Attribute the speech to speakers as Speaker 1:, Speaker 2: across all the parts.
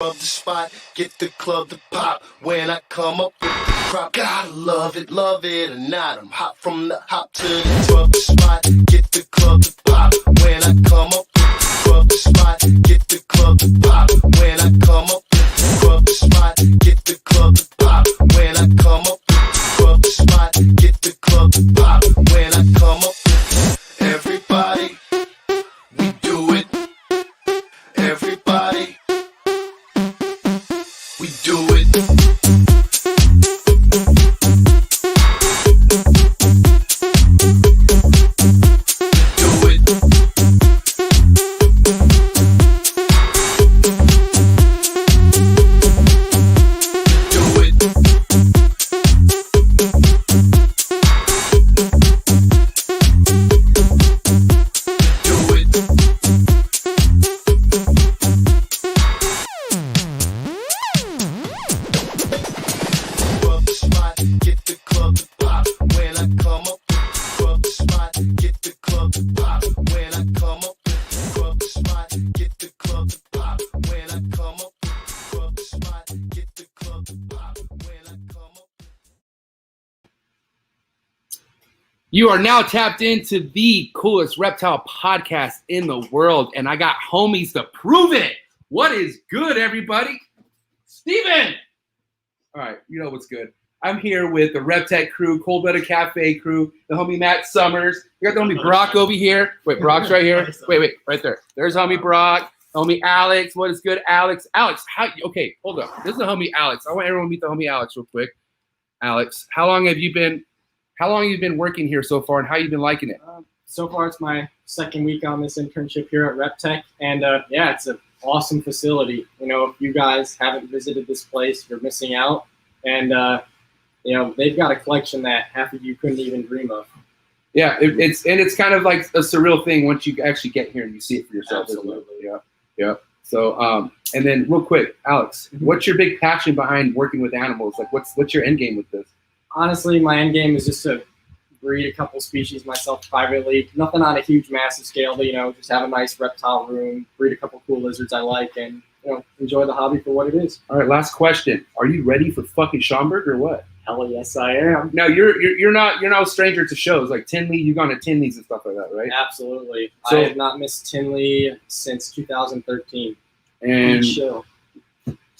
Speaker 1: Rub the spot, get the club to pop. When I come up with the crop, gotta love it or not. I'm hot from the hop to the rub the spot, get the club to pop. When I come up with the rub the spot, get the club to pop. When I come up with the rub the spot, get the club to pop. When I come up with the rub the spot, get the club to pop. When I come up with everybody, we do it. Everybody. We do it.
Speaker 2: You are now tapped into the coolest reptile podcast in the world, and I got homies to prove it. What is good, everybody? Steven! All right, you know what's good. I'm here with the Reptek crew, Cold Blooded Cafe crew, the homie Matt Summers. We got the homie Brock over here. Wait, Brock's right here. Wait, right there. There's homie Brock, homie Alex. What is good, Alex? Alex, okay, hold up. This is the homie Alex. I want everyone to meet the homie Alex real quick. Alex, how long have you been working here so far, and how you been liking it?
Speaker 3: So far, it's my second week on this internship here at Reptek, and yeah, it's an awesome facility. You know, if you guys haven't visited this place, you're missing out. And you know, they've got a collection that half of you couldn't even dream of.
Speaker 2: Yeah, it's kind of like a surreal thing once you actually get here and you see it for yourself.
Speaker 3: Absolutely.
Speaker 2: Yeah. So, and then real quick, Alex, what's your big passion behind working with animals? Like, what's your end game with this?
Speaker 3: Honestly, my end game is just to breed a couple species myself privately. Nothing on a huge, massive scale, but, you know, just have a nice reptile room, breed a couple cool lizards I like, and, you know, enjoy the hobby for what it is.
Speaker 2: All right, last question. Are you ready for fucking Schaumburg or what?
Speaker 3: Hell yes, I am.
Speaker 2: Now, you're not a stranger to shows like Tinley. You've gone to Tinley's and stuff like that, right?
Speaker 3: Absolutely.
Speaker 2: So,
Speaker 3: I have not missed Tinley since 2013.
Speaker 2: And
Speaker 3: show.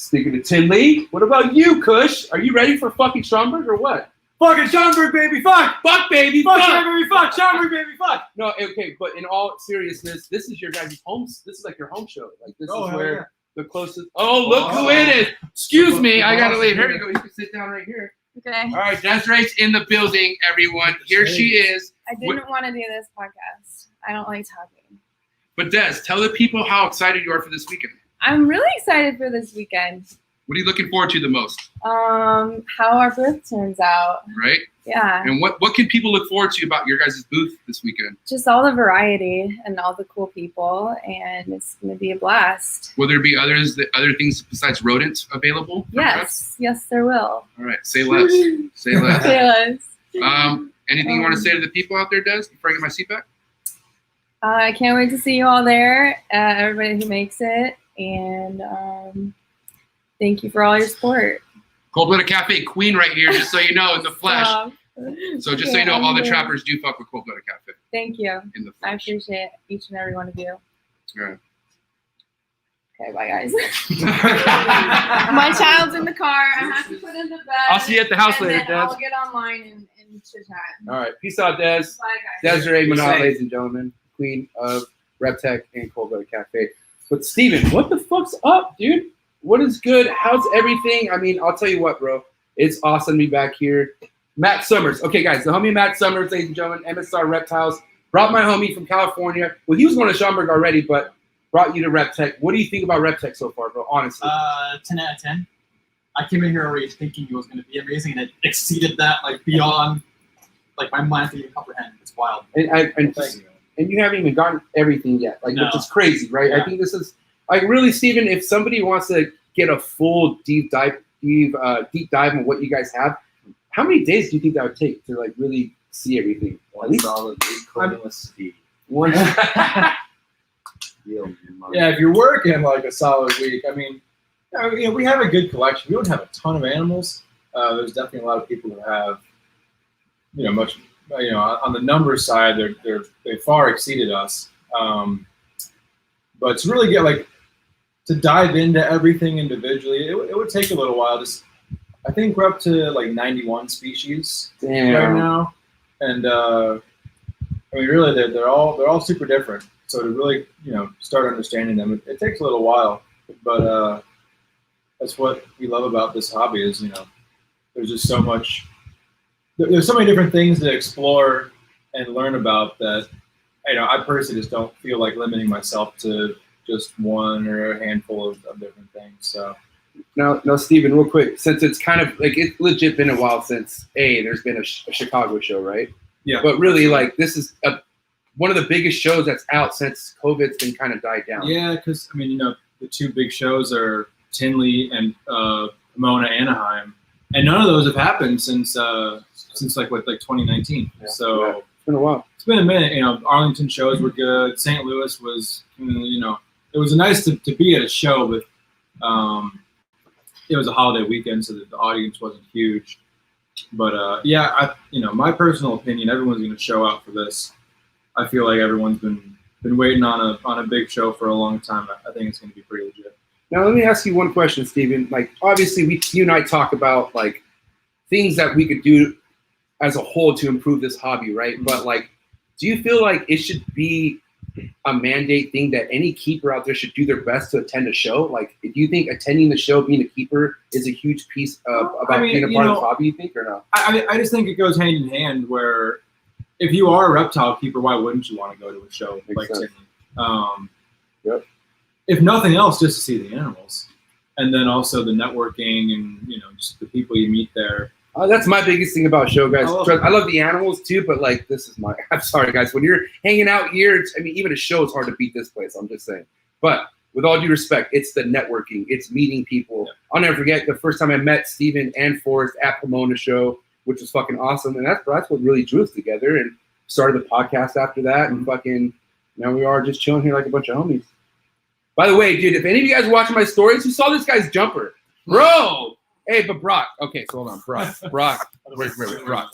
Speaker 2: Speaking of Tinley, what about you, Kush? Are you ready for fucking Schaumburg or what?
Speaker 3: Fucking Schaumburg, baby, fuck!
Speaker 2: Fuck, baby,
Speaker 3: fuck! Schaumburg, baby, fuck! Schaumburg, baby, fuck!
Speaker 2: No, okay, but in all seriousness, this is your guys' home. This is like your home show. Like this is where the closest. Oh, look who it is! Excuse me, I gotta leave. Here you go. You can sit down right here.
Speaker 4: Okay.
Speaker 2: All right, Desiree's in the building, everyone. Here she is.
Speaker 4: I didn't want to do this podcast. I don't like talking.
Speaker 2: But Des, tell the people how excited you are for this weekend.
Speaker 4: I'm really excited for this weekend.
Speaker 2: What are you looking forward to the most?
Speaker 4: How our booth turns out.
Speaker 2: Right?
Speaker 4: Yeah.
Speaker 2: And what can people look forward to about your guys' booth this weekend?
Speaker 4: Just all the variety and all the cool people, and it's going to be a blast.
Speaker 2: Will there be other things besides rodents available?
Speaker 4: Yes. Yes, there will.
Speaker 2: All right. Say less. Say less.
Speaker 4: Say less.
Speaker 2: Anything you want to say to the people out there, Des, before I get my seat back?
Speaker 4: I can't wait to see you all there, everybody who makes it, and thank you for all your support.
Speaker 2: Cold Blooded Cafe Queen right here, just so you know, in the flesh. So just so you know, all the trappers do fuck with Cold Blooded Cafe.
Speaker 4: Thank you.
Speaker 2: In the
Speaker 4: I
Speaker 2: flesh.
Speaker 4: appreciate each and every one of you.
Speaker 2: All right.
Speaker 4: Okay, bye guys. My child's in the car. I have to put in the bed.
Speaker 2: I'll see you at the house later, Des.
Speaker 4: I'll get online and chit-chat.
Speaker 2: All right. Peace out, Des.
Speaker 4: Bye guys.
Speaker 2: Desiree Minot, ladies and gentlemen. Queen of Reptek and Cold Blooded Cafe. But Steven, what the fuck's up, dude? What is good? How's everything? I mean, I'll tell you what, bro. It's awesome to be back here. Matt Summers. Okay, guys, the homie Matt Summers, ladies and gentlemen, MSR Reptiles, brought my homie from California. Well, he was going to Schaumburg already, but brought you to Reptek. What do you think about Reptek so far, bro? Honestly.
Speaker 5: 10 out of 10. I came in here already thinking it was going to be amazing, and it exceeded that, like, beyond, like, my mind could even comprehend. It's wild.
Speaker 2: And you haven't even gotten everything yet, like,
Speaker 5: No.
Speaker 2: which is crazy, right?
Speaker 5: Yeah.
Speaker 2: I think this is, like, really, Steven, if somebody wants to get a full deep dive on what you guys have, how many days do you think that would take to, like, really see everything?
Speaker 6: One solid week, Cornelius Speed.
Speaker 2: One.
Speaker 6: Yeah, if you're working like a solid week, I mean,
Speaker 7: We have a good collection. We don't have a ton of animals. There's definitely a lot of people who have, much, on the number side, they far exceeded us. But to really get to dive into everything individually, it would take a little while. I think we're up to 91 species right now, and really they're all super different. So to really start understanding them, it takes a little while, but that's what we love about this hobby is there's just so much. There's so many different things to explore and learn about that. I personally just don't feel like limiting myself to just one or a handful of different things. So
Speaker 2: now, Steven, real quick, since it's kind of it's legit been a while since there's been a Chicago show, right?
Speaker 7: Yeah.
Speaker 2: But really, this is one of the biggest shows that's out since COVID's been kind of died down.
Speaker 7: Yeah, because the two big shows are Tinley and Pomona, Anaheim, and none of those have happened since 2019. Yeah. So
Speaker 2: it's been a while.
Speaker 7: It's been a minute. Arlington shows were good. St. Louis was, it was nice to be at a show, but it was a holiday weekend, so the audience wasn't huge. But my personal opinion, everyone's going to show out for this. I feel like everyone's been waiting on a big show for a long time. I think it's going to be pretty legit.
Speaker 2: Now let me ask you one question, Steven. Obviously, you and I talk about things that we could do as a whole to improve this hobby, right? But do you feel like it should be a mandate thing that any keeper out there should do their best to attend a show? Do you think attending the show, being a keeper, is a huge piece about being a part of the hobby? You think or no?
Speaker 7: I just think it goes hand in hand. Where if you are a reptile keeper, why wouldn't you want to go to a show like Tinley?
Speaker 2: Yep.
Speaker 7: If nothing else, just to see the animals, and then also the networking and just the people you meet there.
Speaker 2: That's my biggest thing about show, guys. I love the animals too, but this is my. I'm sorry, guys. When you're hanging out here, even a show is hard to beat this place. I'm just saying. But with all due respect, it's the networking. It's meeting people. Yeah. I'll never forget the first time I met Steven and Forrest at Pomona show, which was fucking awesome. And that's what really drew us together and started the podcast after that. And now we are just chilling here like a bunch of homies. By the way, dude, if any of you guys are watching my stories, who saw this guy's jumper? Bro! Hey, but Brock. Okay, so hold on. Brock. Wait, Brock.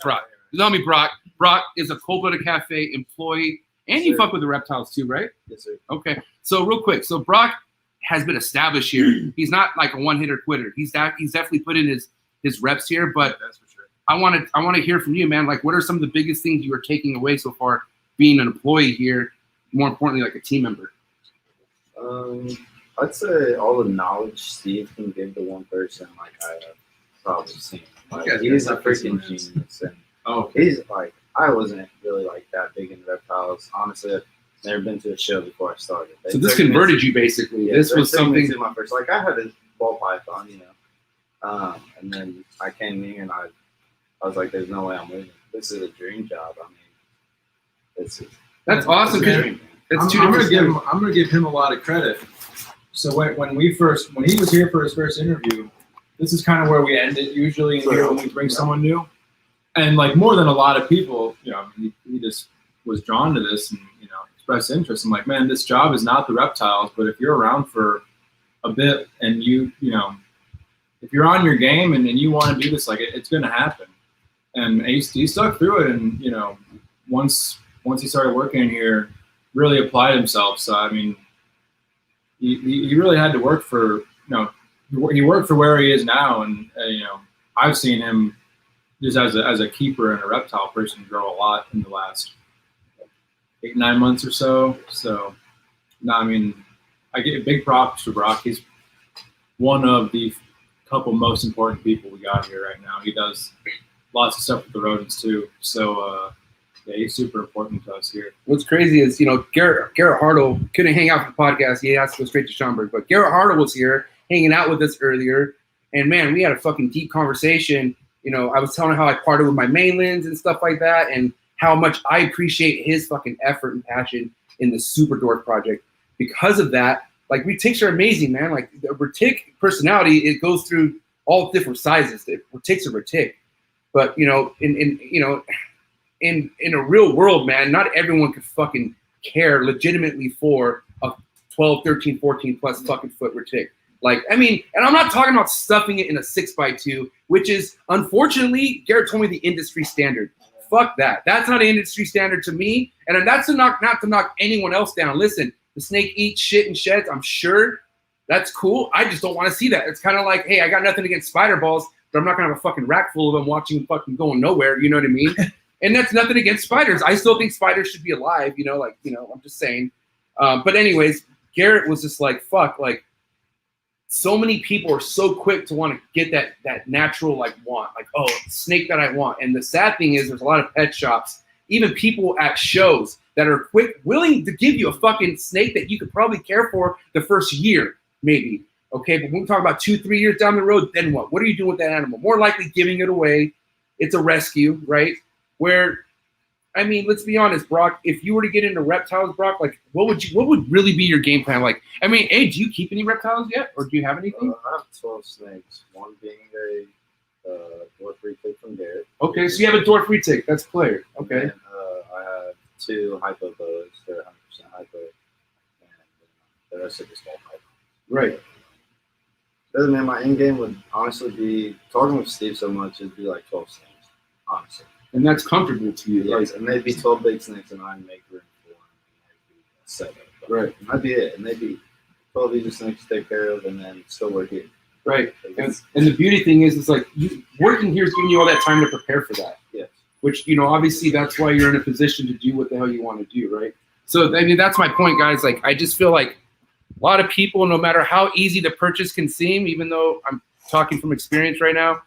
Speaker 2: You know me, Brock. Brock is a Cold Blooded Cafe employee. And you fuck with the reptiles too, right?
Speaker 6: Yes, sir.
Speaker 2: Okay. So real quick. So Brock has been established here. He's not like a one-hitter quitter. He's definitely put in his reps here. But
Speaker 7: that's for sure.
Speaker 2: I want to hear from you, man. What are some of the biggest things you are taking away so far being an employee here? More importantly, a team member.
Speaker 6: I'd say all the knowledge Steve can give to one person, I have probably seen. He's a freaking genius, and he's I wasn't really that big into reptiles. Honestly, I've never been to a show before I started.
Speaker 2: So this converted you basically.
Speaker 6: Yeah,
Speaker 2: this was something.
Speaker 6: My first, I had a ball python, and then I came here and I was like, "There's no way I'm leaving. This is a dream job."
Speaker 2: That's awesome.
Speaker 7: I'm gonna give him a lot of credit. So when he was here for his first interview, this is kind of where we end it usually in here when we bring someone new. And more than a lot of people, he just was drawn to this and expressed interest. I'm like, man, this job is not the reptiles, but if you're around for a bit and if you're on your game and you want to do this, it's gonna happen. And he stuck through it, and once he started working in here, really applied himself. So he really had to work for he worked for where he is now, and I've seen him just as a keeper and a reptile person grow a lot in the last 8-9 months or so. So no, I give big props to Brock. He's one of the couple most important people we got here right now. He does lots of stuff with the rodents too. So yeah, he's super important to us here.
Speaker 2: What's crazy is, Garrett Hartle couldn't hang out for the podcast. He has to go straight to Schaumburg. But Garrett Hartle was here hanging out with us earlier. And, man, we had a fucking deep conversation. I was telling him how I parted with my mainlands and stuff like that and how much I appreciate his fucking effort and passion in the Super Dork project. Because of that, retics are amazing, man. The retic personality, it goes through all different sizes. Retics are retic. But, in a real world, man, not everyone could fucking care legitimately for a 12, 13, 14 plus fucking foot retic. Like, I mean, and I'm not talking about stuffing it in a 6x2, which is, unfortunately, Garrett told me the industry standard. Fuck that. That's not an industry standard to me. And that's not to knock anyone else down. Listen, the snake eats shit and sheds. I'm sure that's cool. I just don't want to see that. It's kind of like, hey, I got nothing against spider balls, but I'm not going to have a fucking rack full of them watching them fucking going nowhere. You know what I mean? And that's nothing against spiders. I still think spiders should be alive. I'm just saying. But anyways, Garrett was just like, fuck, like, so many people are so quick to want to get that natural like want, like, oh, snake that I want. And the sad thing is there's a lot of pet shops, even people at shows that are willing to give you a fucking snake that you could probably care for the first year, maybe. Okay, but when we talk about 2-3 years down the road, then what? What are you doing with that animal? More likely giving it away. It's a rescue, right? Where, I mean, let's be honest, Brock, if you were to get into reptiles, Brock, like what would really be your game plan? Like, I mean, hey, do you keep any reptiles yet? Or do you have anything?
Speaker 6: I have 12 snakes, one being a dwarf Reptek from Garrett.
Speaker 2: Okay, so you have a dwarf Reptek. That's clear. Okay.
Speaker 6: And, I have 2 hypo boas. They're 100% hypo. And the rest are just all hypo.
Speaker 2: Right.
Speaker 6: Other than my end game would honestly be, talking with Steve so much, it'd be like 12 snakes, honestly.
Speaker 2: And that's comfortable to you.
Speaker 6: Yes, and they'd be 12 big snakes, and I'd make room for them. And they'd be 7.
Speaker 2: Right.
Speaker 6: And that'd be it. And they'd be 12 easy snakes to take care of, and then still work here.
Speaker 2: Right. And the beauty thing is, it's like working here is giving you all that time to prepare for that.
Speaker 6: Yes.
Speaker 2: Which, obviously that's why you're in a position to do what the hell you want to do, right? So, I mean, that's my point, guys. Like, I just feel like a lot of people, no matter how easy the purchase can seem, even though I'm talking from experience right now,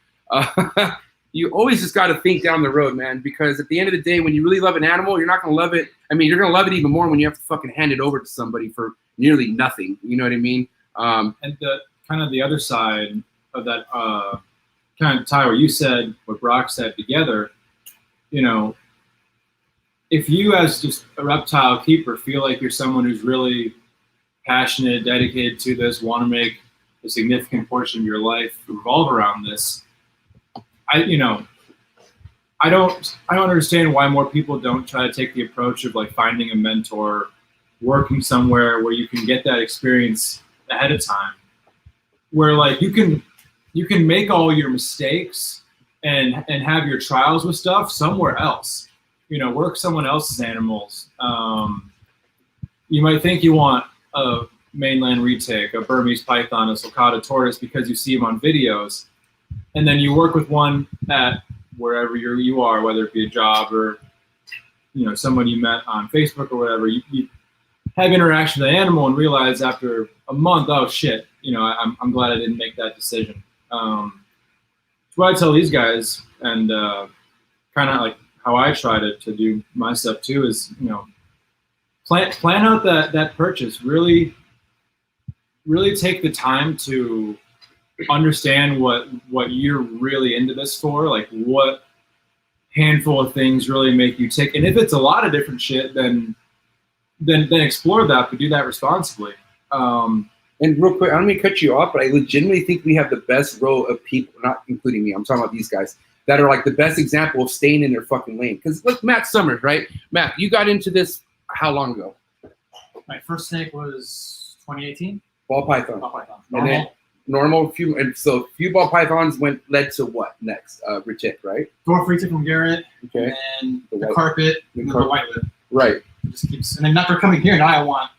Speaker 2: you always just got to think down the road, man, because at the end of the day, when you really love an animal, you're not going to love it. I mean, you're going to love it even more when you have to fucking hand it over to somebody for nearly nothing. You know what I mean?
Speaker 7: And the kind of the other side of that kind of tie where you said what Brock said together, if you as just a reptile keeper feel like you're someone who's really passionate, dedicated to this, want to make a significant portion of your life revolve around this, I don't understand why more people don't try to take the approach of like finding a mentor, working somewhere where you can get that experience ahead of time, where like you can make all your mistakes and have your trials with stuff somewhere else. Work someone else's animals. You might think you want a mainland Reptek, a Burmese python, a sulcata tortoise because you see them on videos, and then you work with one at wherever you are, whether it be a job or someone you met on Facebook or whatever. You have interaction with the animal and realize after a month, oh shit, I'm glad I didn't make that decision. That's what I tell these guys, and kind of like how I try to do my stuff too is plan out that purchase. Really take the time to understand what you're really into this for, like what handful of things really make you tick. And if it's a lot of different shit, then explore that, but do that responsibly.
Speaker 2: And real quick, I don't mean to cut you off, but I legitimately think we have the best row of people, not including me, I'm talking about these guys, that are like the best example of staying in their fucking lane. Because look, Matt Summers, right? Matt, you got into this how long ago?
Speaker 5: My first snake was 2018.
Speaker 2: Ball python.
Speaker 5: Ball python.
Speaker 2: And then normal few, and so few ball pythons led to what next? Reptek, right?
Speaker 5: Dwarf Reptek from Garrett.
Speaker 2: Okay.
Speaker 5: And the
Speaker 2: white-
Speaker 5: carpet, and then the white lip.
Speaker 2: Right.
Speaker 5: It just keeps, and then after coming here, now I want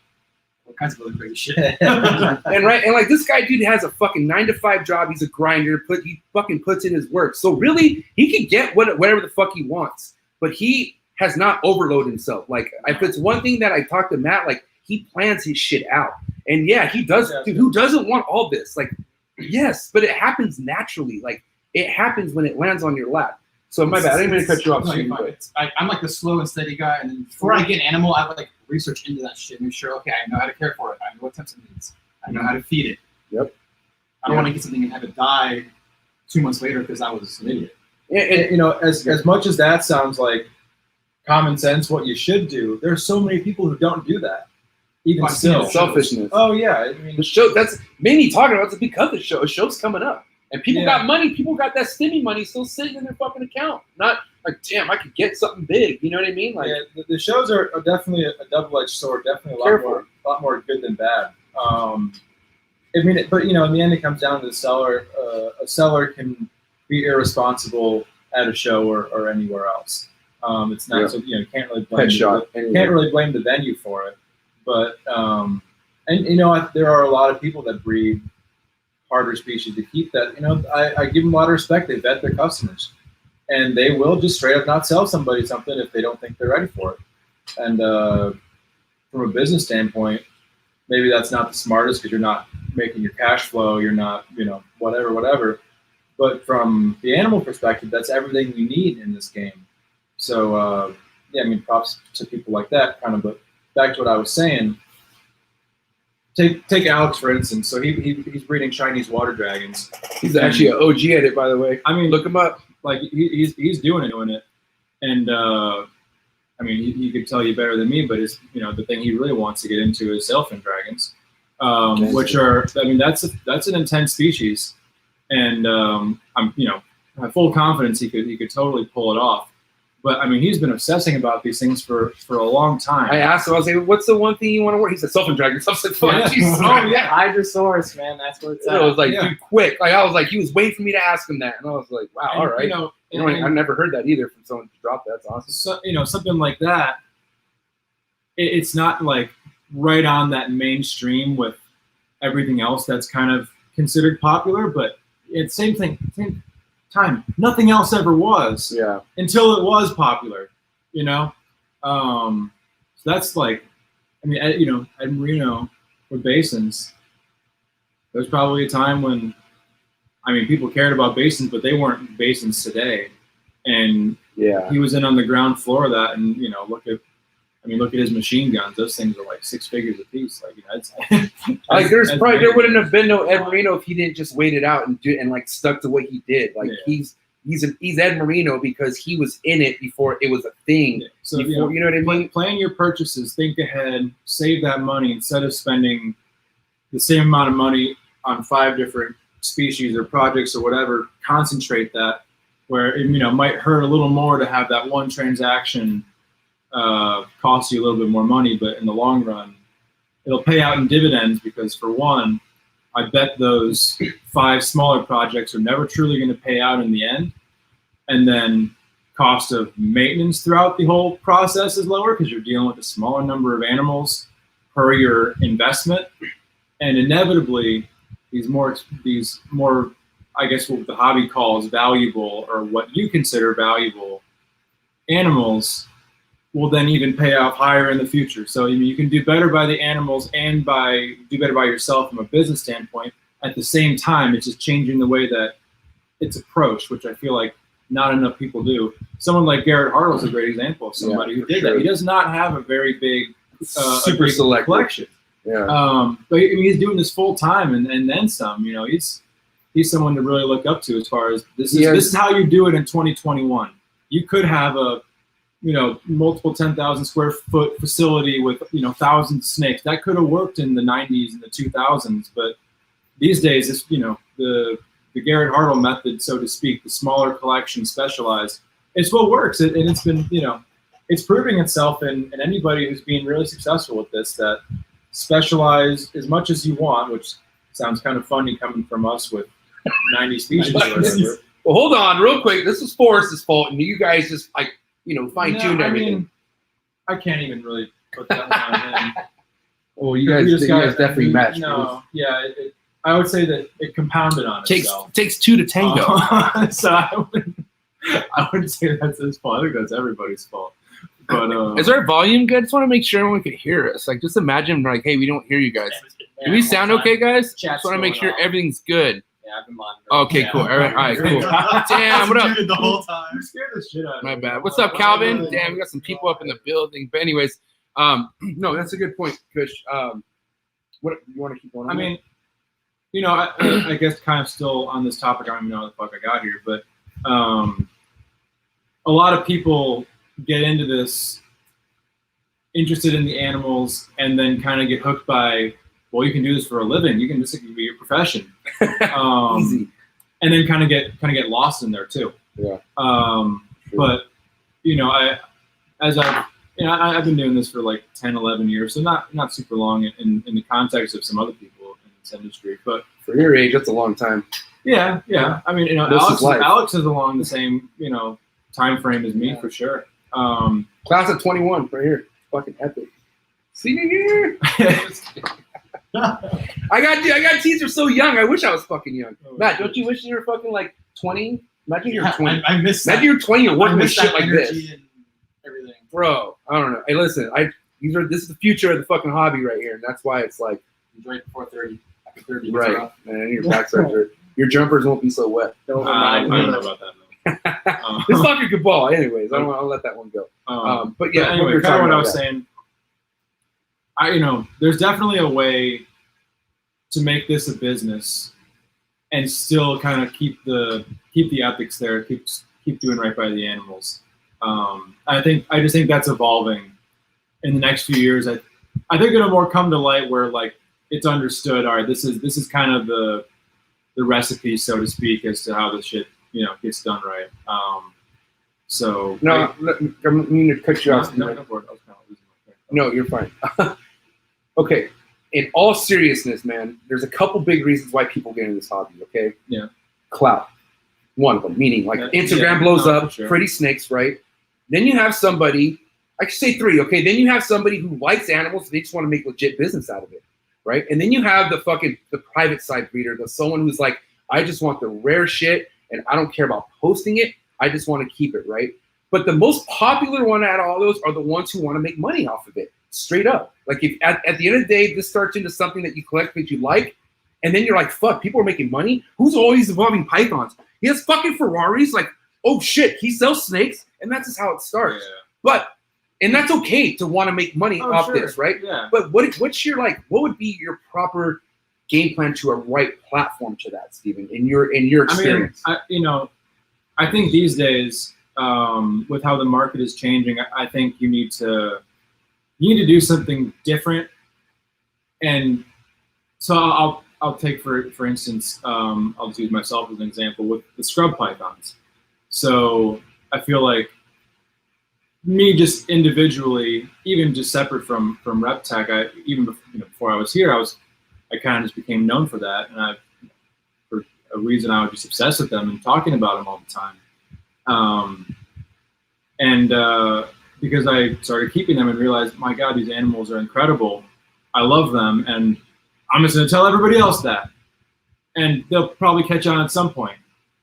Speaker 5: all kinds of really crazy shit.
Speaker 2: And like this guy, dude, has a fucking 9-to-5 job. He's a grinder. He fucking puts in his work. So really, he can get whatever the fuck he wants. But he has not overloaded himself. Like if it's one thing that I talked to Matt, like he plans his shit out. And yeah, he does. Dude, who doesn't want all this? Like, yes, but it happens naturally. Like it happens when it lands on your lap. So my bad. I didn't mean to cut you off.
Speaker 5: No, you're fine. I'm like the slow and steady guy, and then before I get an animal, I would like research into that shit, make sure, okay, I know how to care for it, I know what temps it needs, I know how to feed it.
Speaker 2: Yep.
Speaker 5: I don't want to get something and have it die 2 months later because I was an idiot.
Speaker 7: And as much as that sounds like common sense, what you should do, there are so many people who don't do that. Even still,
Speaker 2: selfishness.
Speaker 7: Oh yeah, I mean
Speaker 2: the show. That's mainly talking about. It's because the show's coming up, and people got money. People got that stimmy money still sitting in their fucking account. Not like, damn, I could get something big. You know what I mean? Like,
Speaker 7: yeah, the shows are definitely a double-edged sword. Definitely a lot more good than bad. I mean, but in the end, it comes down to the seller. A seller can be irresponsible at a show or anywhere else. It's not so you can't really blame can't really blame the venue for it. But there are a lot of people that breed harder species to keep that. I give them a lot of respect. They vet their customers, and they will just straight up not sell somebody something if they don't think they're ready for it. And from a business standpoint, maybe that's not the smartest because you're not making your cash flow. You're not, whatever. But from the animal perspective, that's everything you need in this game. So, props to people like that kind of. But back to what I was saying, take Alex, for instance. So he's breeding Chinese water dragons.
Speaker 2: He's actually an OG at it, by the way. I mean, look him up.
Speaker 7: Like, he's doing it. And, he could tell you better than me, but the thing he really wants to get into is sailfin dragons, which are, that's an intense species. And I have full confidence he could totally pull it off. But he's been obsessing about these things for a long time.
Speaker 2: I asked him, I was like, "What's the one thing you want to work?" He said, "Sailfin dragons." I was like,
Speaker 3: Hydrosaurus, man, that's what it's at.
Speaker 2: I was like, dude, quick! Like, I was like, he was waiting for me to ask him that, and I was like, wow, all right. I've never heard that either from someone to drop that. That's awesome.
Speaker 7: So, something like that. It's not like right on that mainstream with everything else that's kind of considered popular, but it's same time, nothing else ever was until it was popular, so that's like, at Merino with basins, there's probably a time when people cared about basins, but they weren't basins today, and he was in on the ground floor of that. And look at his machine guns. Those things are like 6 figures a piece. Like,
Speaker 2: there wouldn't have been no Ed Marino if he didn't just wait it out and stuck to what he did. Like, he's Ed Marino because he was in it before it was a thing.
Speaker 7: So
Speaker 2: you know what I mean?
Speaker 7: Plan your purchases, think ahead, save that money instead of spending the same amount of money on 5 different species or projects or whatever. Concentrate that where it might hurt a little more to have that one transaction cost you a little bit more money, but in the long run, it'll pay out in dividends because, for one, I bet those 5 smaller projects are never truly going to pay out in the end. And then cost of maintenance throughout the whole process is lower because you're dealing with a smaller number of animals per your investment. And inevitably, these more, I guess what the hobby calls valuable, or what you consider valuable animals, will then even pay off higher in the future. So you can do better by the animals and do better by yourself from a business standpoint. At the same time, it's just changing the way that it's approached, which I feel like not enough people do. Someone like Garrett Hartle is a great example of somebody who did that. He does not have a very big,
Speaker 2: super select
Speaker 7: collection.
Speaker 2: Yeah.
Speaker 7: But he's doing this full time and then some. He's someone to really look up to as far as this is how you do it in 2021. You could have a multiple 10,000 square foot facility with, thousands of snakes. That could have worked in the 90s and the 2000s, but these days, it's, the Garrett Hartle method, so to speak, the smaller collection, specialized, it's what works. And it's been, it's proving itself in anybody who's being really successful with this, that specialize as much as you want, which sounds kind of funny coming from us with 90 species or whatever.
Speaker 2: Well, hold on real quick. This was Forrest's fault, and you guys just fine-tuned everything.
Speaker 7: I can't even really put that on him.
Speaker 2: Well, you guys definitely matched.
Speaker 7: No, I would say that it compounded on itself.
Speaker 2: Takes 2 to tango.
Speaker 7: So I wouldn't say that's his fault. I think that's everybody's fault. But
Speaker 2: is our volume good? I just want to make sure everyone could hear us. Like, just imagine, hey, we don't hear you guys. Do we sound okay, guys? Just want to make sure everything's good.
Speaker 3: Yeah, I've been monitoring.
Speaker 2: Okay, cool. All right, cool. Damn, what up?
Speaker 5: The whole time.
Speaker 7: You scared the shit out of me.
Speaker 2: My bad. What's up, Calvin? Damn, we got some people up in the building. But anyways, no, that's a good point, Kush. What you want to keep on?
Speaker 7: I guess kind of still on this topic. I don't even know how the fuck I got here, but a lot of people get into this interested in the animals and then kind of get hooked by, well, you can do this for a living. You can just be your profession.
Speaker 2: Easy.
Speaker 7: And then kind of get lost in there too.
Speaker 2: Yeah.
Speaker 7: But I've been doing this for like 10, 11 years, so not super long in the context of some other people. And this industry. But
Speaker 2: For your age, that's a long time.
Speaker 7: yeah. I mean,
Speaker 2: This is life.
Speaker 7: Alex is along the same, time frame as me for sure.
Speaker 2: Class of 21 right here. Fucking epic. Senior year. I got teased so young. I wish I was fucking young. Matt, don't you wish you were fucking like 20? Imagine you're 20.
Speaker 5: I miss that.
Speaker 2: Imagine you're 20 and
Speaker 5: I
Speaker 2: working with
Speaker 5: miss
Speaker 2: shit
Speaker 5: that
Speaker 2: like
Speaker 5: energy
Speaker 2: this.
Speaker 5: and everything.
Speaker 2: Bro, I don't know. Hey, listen, this is the future of the fucking hobby right here, and that's why it's like
Speaker 5: Enjoy it before 30. After 30,
Speaker 2: right, man. Your backsides are, your jumpers won't be so wet.
Speaker 7: I don't know about that. No.
Speaker 2: This fucking good ball, anyways. I'll let that one go. But yeah,
Speaker 7: anyway, kind of what I was saying. There's definitely a way to make this a business and still kind of keep the ethics there, keep doing right by the animals. I just think that's evolving in the next few years. I think it'll more come to light where like it's understood. All right, this is kind of the recipe, so to speak, as to how this shit gets done right.
Speaker 2: No, I mean to cut you off.
Speaker 7: No, go for it. I was kind of losing my train.
Speaker 2: No, you're fine. Okay. In all seriousness, man, there's a couple big reasons why people get into this hobby, okay?
Speaker 7: Yeah.
Speaker 2: Clout. One of them, meaning like
Speaker 7: Yeah,
Speaker 2: Instagram blows
Speaker 7: no,
Speaker 2: up,
Speaker 7: for sure.
Speaker 2: pretty snakes, right? Then you have somebody, I should say three, okay? Then you have somebody who likes animals, they just want to make legit business out of it, right? And then you have the private side breeder, someone who's like, I just want the rare shit and I don't care about posting it. I just want to keep it, right? But the most popular one out of all those are the ones who want to make money off of it. Straight up. Like if at the end of the day, this starts into something that you collect that you like, and then you're like, fuck, people are making money. Who's always evolving pythons? He has fucking Ferraris. Like, oh shit, he sells snakes, and that's just how it starts.
Speaker 7: Yeah.
Speaker 2: And that's okay to want to make money off
Speaker 7: sure.
Speaker 2: this, right?
Speaker 7: Yeah.
Speaker 2: But what would be your proper game plan to a right platform to that, Steven, in your experience?
Speaker 7: I think these days, with how the market is changing, I think you need to do something different. And so I'll take for instance, I'll just use myself as an example with the scrub pythons. So I feel like me just individually, even just separate from Reptek, before I was here, I kind of just became known for that, and for a reason I was just obsessed with them and talking about them all the time. Because I started keeping them and realized, my God, these animals are incredible. I love them, and I'm just going to tell everybody else that, and they'll probably catch on at some point.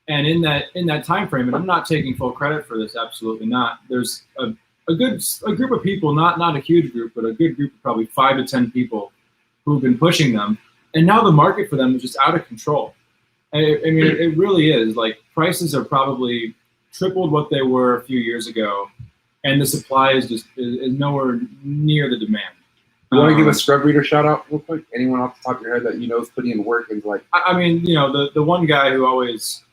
Speaker 7: And in that time frame, and I'm not taking full credit for this, absolutely not. There's a group of people, not a huge group, but a good group of probably 5 to 10 people who've been pushing them, and now the market for them is just out of control. I mean, it really is. Like, prices are probably tripled what they were a few years ago, and the supply is nowhere near the demand.
Speaker 2: You want to give a scrub breeder shout out real quick? Anyone off the top of your head that you know is putting in work and like?
Speaker 7: I mean, the one guy who always,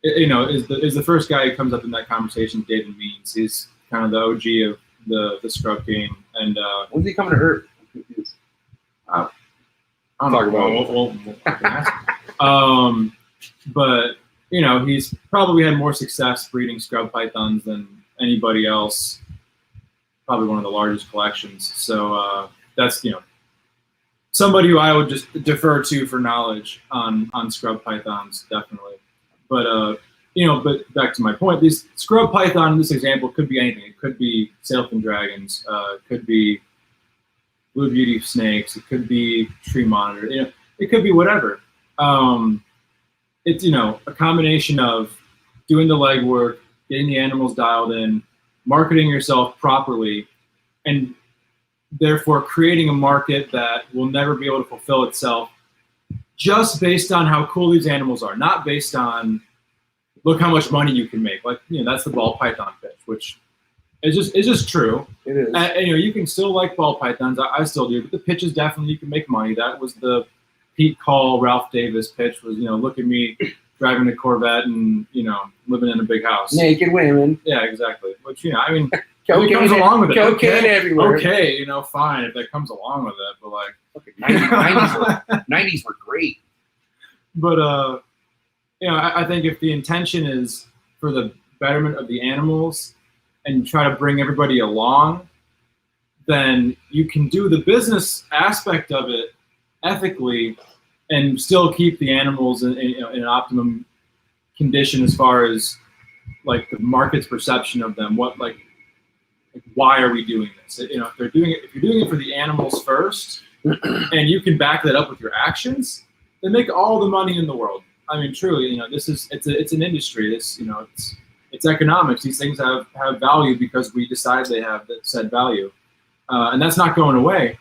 Speaker 7: is the first guy who comes up in that conversation, David Means. He's kind of the OG of the scrub game. And
Speaker 2: when's he coming to Earth? I'm confused.
Speaker 7: I'm talking about. But he's probably had more success breeding scrub pythons than anybody else. Probably one of the largest collections. So that's somebody who I would just defer to for knowledge on scrub pythons, definitely. But but back to my point, this scrub python in this example could be anything. It could be sailfin dragons. It could be blue beauty snakes. It could be tree monitor. It could be whatever. It's a combination of doing the legwork, getting the animals dialed in, marketing yourself properly, and therefore creating a market that will never be able to fulfill itself just based on how cool these animals are, not based on look how much money you can make. Like, that's the ball python pitch, which is just true.
Speaker 2: It is.
Speaker 7: And, you can still like ball pythons. I still do, but the pitch is definitely, you can make money. That was the Pete Call, Ralph Davis pitch was, look at me driving a Corvette and, living in a big house.
Speaker 2: Naked women.
Speaker 7: Yeah, exactly. Which, I mean, if
Speaker 2: Cocaine,
Speaker 7: it comes along with it,
Speaker 2: cocaine everywhere.
Speaker 7: Okay, fine if that comes along with it, but like,
Speaker 2: 90s were great.
Speaker 7: But I think if the intention is for the betterment of the animals and try to bring everybody along, then you can do the business aspect of it ethically and still keep the animals in an optimum condition as far as like the market's perception of them. What like why are we doing this? If you're doing it for the animals first, and you can back that up with your actions, then make all the money in the world. I mean, truly, it's an industry. It's economics. These things have value because we decide they have that said value, and that's not going away.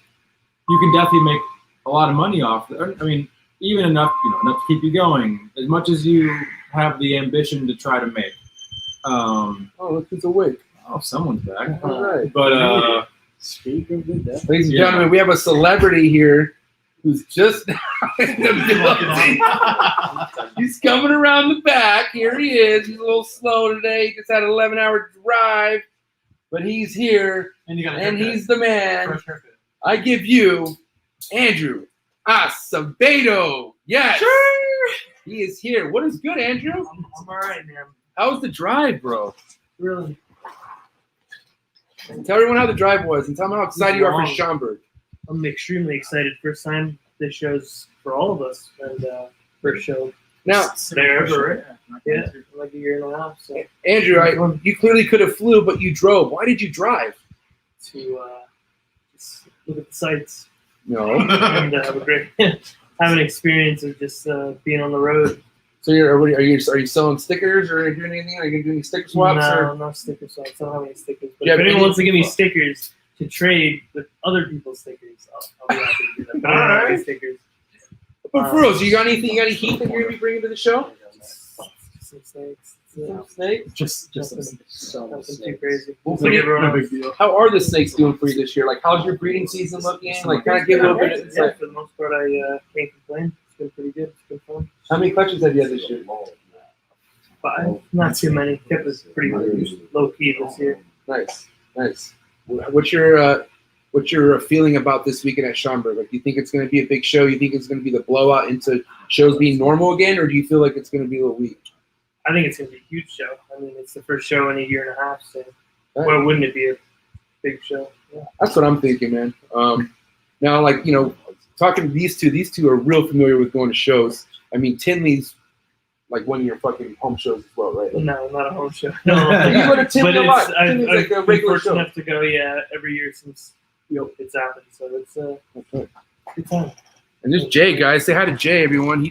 Speaker 7: You can definitely make a lot of money off. I mean, even enough to keep you going, as much as you have the ambition to try to make.
Speaker 2: Oh, look who's awake.
Speaker 7: Oh, someone's back.
Speaker 2: All right.
Speaker 7: But
Speaker 3: Speaking of that.
Speaker 2: ladies and gentlemen, we have a celebrity here who's just now in the building. He's coming around the back. Here he is. He's a little slow today. He just had an 11-hour drive, but he's here, and he's the man. I give you Andrew Acevedo. Yes. Sure. He is here. What is good, Andrew?
Speaker 8: I'm all right, man.
Speaker 2: How was the drive, bro?
Speaker 8: Really?
Speaker 2: Tell everyone how the drive was, and tell them how excited you are for Schaumburg.
Speaker 8: I'm extremely excited. First time this show's for all of us, and first show
Speaker 2: Now,
Speaker 8: there ever. Yeah, like a year and a half. So
Speaker 2: Andrew, you clearly could have flew, but you drove. Why did you drive?
Speaker 8: to just look at the sights
Speaker 2: No.
Speaker 8: and have a great have an experience of just being on the road.
Speaker 2: So are you selling stickers or are you doing anything? Are you doing any sticker swaps?
Speaker 8: No,
Speaker 2: Or?
Speaker 8: no sticker swaps. I don't have any stickers. But
Speaker 2: Yeah,
Speaker 8: if
Speaker 2: but
Speaker 8: anyone
Speaker 2: any-
Speaker 8: wants to give me stickers to trade with other people's stickers, I'll be happy to do that. But I don't have any stickers.
Speaker 2: But for real, so you got anything? You got any heat that you're gonna be bringing to the show?
Speaker 8: Some snakes.
Speaker 2: Snakes?
Speaker 7: just
Speaker 8: Nothing too crazy.
Speaker 2: Well,
Speaker 8: Like everyone
Speaker 7: no
Speaker 8: else.
Speaker 7: big deal.
Speaker 2: How are the snakes doing for you this year? Like, how's your breeding season looking? Like, kind of give a little bit of
Speaker 8: Yeah,
Speaker 2: insight.
Speaker 8: for the most part, I can't complain. It's been pretty good. It's been fun.
Speaker 2: How many clutches have you had this year?
Speaker 8: 5, not too many. Kept it pretty low key this year.
Speaker 2: Nice, nice. What's your feeling about this weekend at Schaumburg? Like, do you think it's going to be a big show? You think it's going to be the blowout into shows being normal again, or do you feel like it's going to be a little weak?
Speaker 8: I think it's going to be a huge show. I mean, it's the first show in a year and a half, so why wouldn't it be a big show? Yeah.
Speaker 2: That's what I'm thinking, man. Now, like, talking to these two are real familiar with going to shows. I mean, Tinley's like one of your fucking home shows as well, right? Like,
Speaker 8: No, not a home show.
Speaker 2: you go to Tinley a lot.
Speaker 8: I've
Speaker 2: Tinley's like a
Speaker 8: been
Speaker 2: regular
Speaker 8: fortunate
Speaker 2: show.
Speaker 8: enough to go, every year since it's happened. So it's good time.
Speaker 2: And there's Jay, guys. Say hi to Jay, everyone.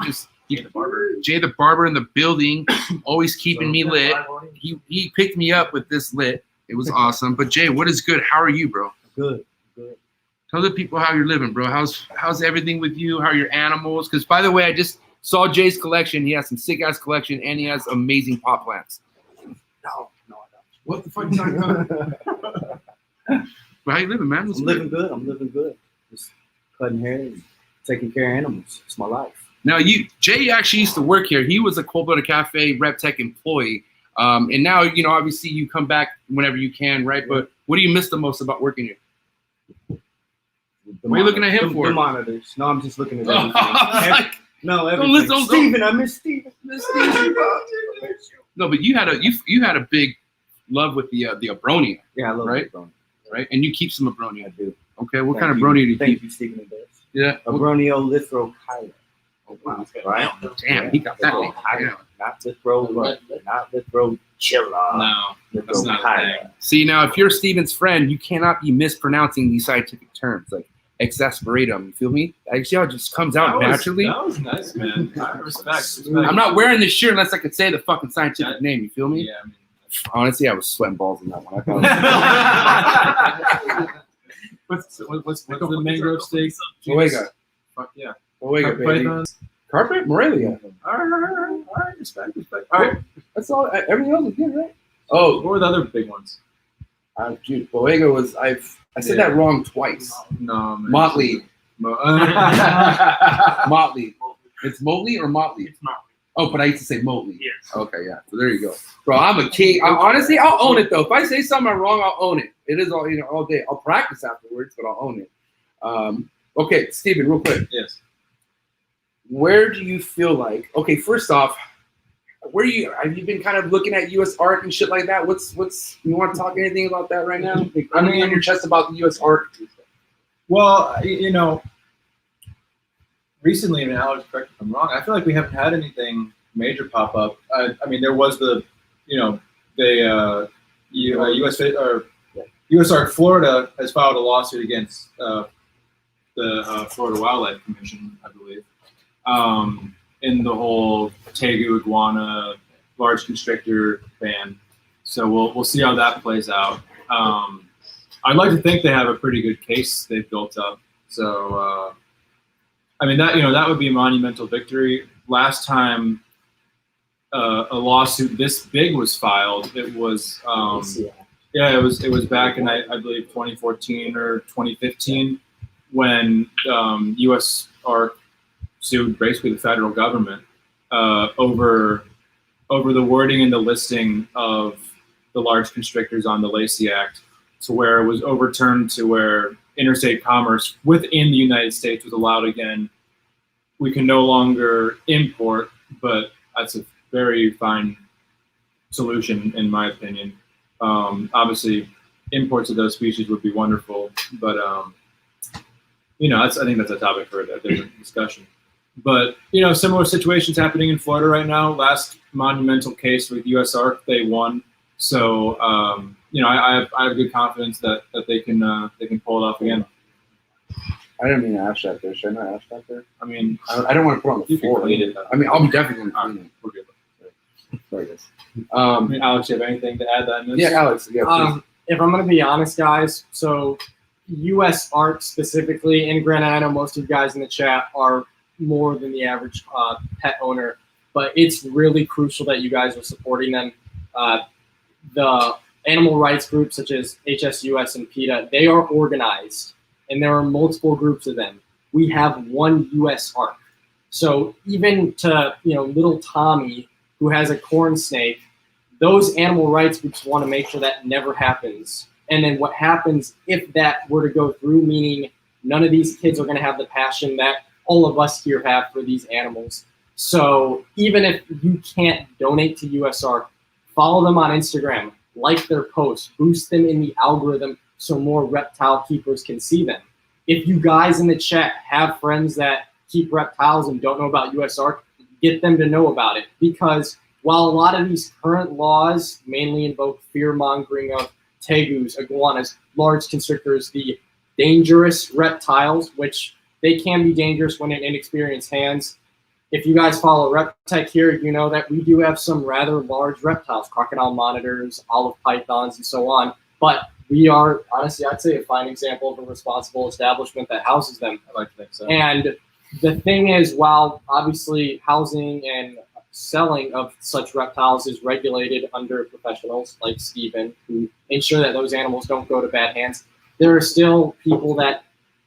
Speaker 2: Jay the barber in the building, always keeping me lit. He picked me up with this lit. It was awesome. But Jay, what is good? How are you, bro?
Speaker 3: Good.
Speaker 2: Tell the people how you're living, bro. How's everything with you? How are your animals? Because by the way, I just saw Jay's collection. He has some sick ass collection, and he has amazing pot plants. No, I don't. What the fuck is that? Well, how you living, man? What's
Speaker 3: I'm living good. Just cutting hair and taking care of animals. It's my life.
Speaker 2: Now, Jay actually used to work here. He was a Cold Blooded Cafe Reptek employee. And now, obviously you come back whenever you can, right? But what do you miss the most about working here? What are you looking at him for?
Speaker 3: The monitors. No, I'm just looking at everything.
Speaker 2: Don't
Speaker 3: Everything.
Speaker 2: listen,
Speaker 3: Steven, I miss Steven.
Speaker 2: No, but you had a big love with the Abronia,
Speaker 3: Yeah, I love
Speaker 2: Right?
Speaker 3: it, bro.
Speaker 2: right? And you keep some Abronia.
Speaker 3: I do.
Speaker 2: Okay, what
Speaker 3: Thank
Speaker 2: kind of
Speaker 3: you.
Speaker 2: Abronia do you
Speaker 3: Thank
Speaker 2: keep?
Speaker 3: you, Steven and Des.
Speaker 2: Yeah.
Speaker 3: Abronio lithokyla.
Speaker 2: Oh, wow.
Speaker 3: Right?
Speaker 2: Damn, he got that.
Speaker 3: Lithokyla.
Speaker 2: Yeah.
Speaker 3: Not lithochilla.
Speaker 7: No, that's not a thing.
Speaker 2: See, now, if you're Steven's friend, you cannot be mispronouncing these scientific terms like exasperatum. You feel me? Actually, it just comes out naturally.
Speaker 7: That was nice, man. Respect.
Speaker 2: I'm not wearing this shirt unless I could say the fucking scientific name. You feel me?
Speaker 7: Yeah, I mean,
Speaker 2: Honestly, I was sweating balls in that one. I
Speaker 7: what's the mangrove steak?
Speaker 2: Boega.
Speaker 7: Fuck yeah.
Speaker 2: Boega, baby.
Speaker 7: Pythons.
Speaker 2: Carpet? Morelia.
Speaker 7: All right. Respect. All right.
Speaker 2: That's all. Everything else is good, right? Oh,
Speaker 7: What were the other big ones?
Speaker 2: dude, Boega was. I said that wrong twice.
Speaker 7: No, man.
Speaker 2: Motley.
Speaker 7: Mo-
Speaker 2: Motley. It's Motley or Motley?
Speaker 8: It's not.
Speaker 2: Oh, but I used to say Motley.
Speaker 8: Yes.
Speaker 2: Okay, yeah. So there you go, bro. I'm a king. Honestly, I'll own it though. If I say something wrong, I'll own it. It is all day. I'll practice afterwards, but I'll own it. Okay, Steven, real quick.
Speaker 7: Yes.
Speaker 2: Where do you feel like? Okay, first off, have you been kind of looking at U.S. art and shit like that? What's you want to talk anything about that right now? I mean, on your chest about the U.S. art.
Speaker 7: Well, recently, and Alex, correct me if I'm wrong, I feel like we haven't had anything major pop up. I mean, there was the, USARK Florida has filed a lawsuit against the Florida Wildlife Commission, I believe, in the whole tegu, iguana, large constrictor ban. So we'll see how that plays out. I'd like to think they have a pretty good case they've built up. So, I mean, that would be a monumental victory. Last time a lawsuit this big was filed, it was it was back in I believe 2014 or 2015 when USARK sued basically the federal government over the wording and the listing of the large constrictors on the Lacey Act, to where it was overturned to where interstate commerce within the United States was allowed again. We can no longer import, but that's a very fine solution in my opinion. Obviously, imports of those species would be wonderful, but I think that's a topic for a different discussion. But similar situations happening in Florida right now. Last monumental case with USARK, they won. So I have good confidence that they can pull it off again.
Speaker 2: I didn't mean to ask that there. Should I not ask that there?
Speaker 7: I mean,
Speaker 2: I don't want to put on the
Speaker 7: you can
Speaker 2: floor.
Speaker 7: clean it.
Speaker 2: I mean, I'll be definitely going to clean it.
Speaker 7: We're good.
Speaker 2: Sorry, guys.
Speaker 7: I mean, Alex, you have anything to add that?
Speaker 2: Yeah, Alex. Yeah, please.
Speaker 3: If I'm going to be honest, guys, so USARK specifically, and granted, I know most of you guys in the chat are more than the average pet owner, but it's really crucial that you guys are supporting them. The animal rights groups such as HSUS and PETA, they are organized, and there are multiple groups of them. We have one USARK. So even to little Tommy, who has a corn snake, those animal rights groups want to make sure that never happens. And then what happens if that were to go through, meaning none of these kids are going to have the passion that all of us here have for these animals. So even if you can't donate to USARK, follow them on Instagram, like their posts, boost them in the algorithm so more reptile keepers can see them. If you guys in the chat have friends that keep reptiles and don't know about USARK, get them to know about it. Because while a lot of these current laws mainly invoke fear-mongering of tegus, iguanas, large constrictors, the dangerous reptiles, which they can be dangerous when in inexperienced hands. If you guys follow Reptek here, you know that we do have some rather large reptiles, crocodile monitors, olive pythons, and so on. But we are, honestly, I'd say a fine example of a responsible establishment that houses them.
Speaker 7: I like to think so.
Speaker 3: And the thing is, while obviously housing and selling of such reptiles is regulated under professionals like Steven, who ensure that those animals don't go to bad hands, there are still people that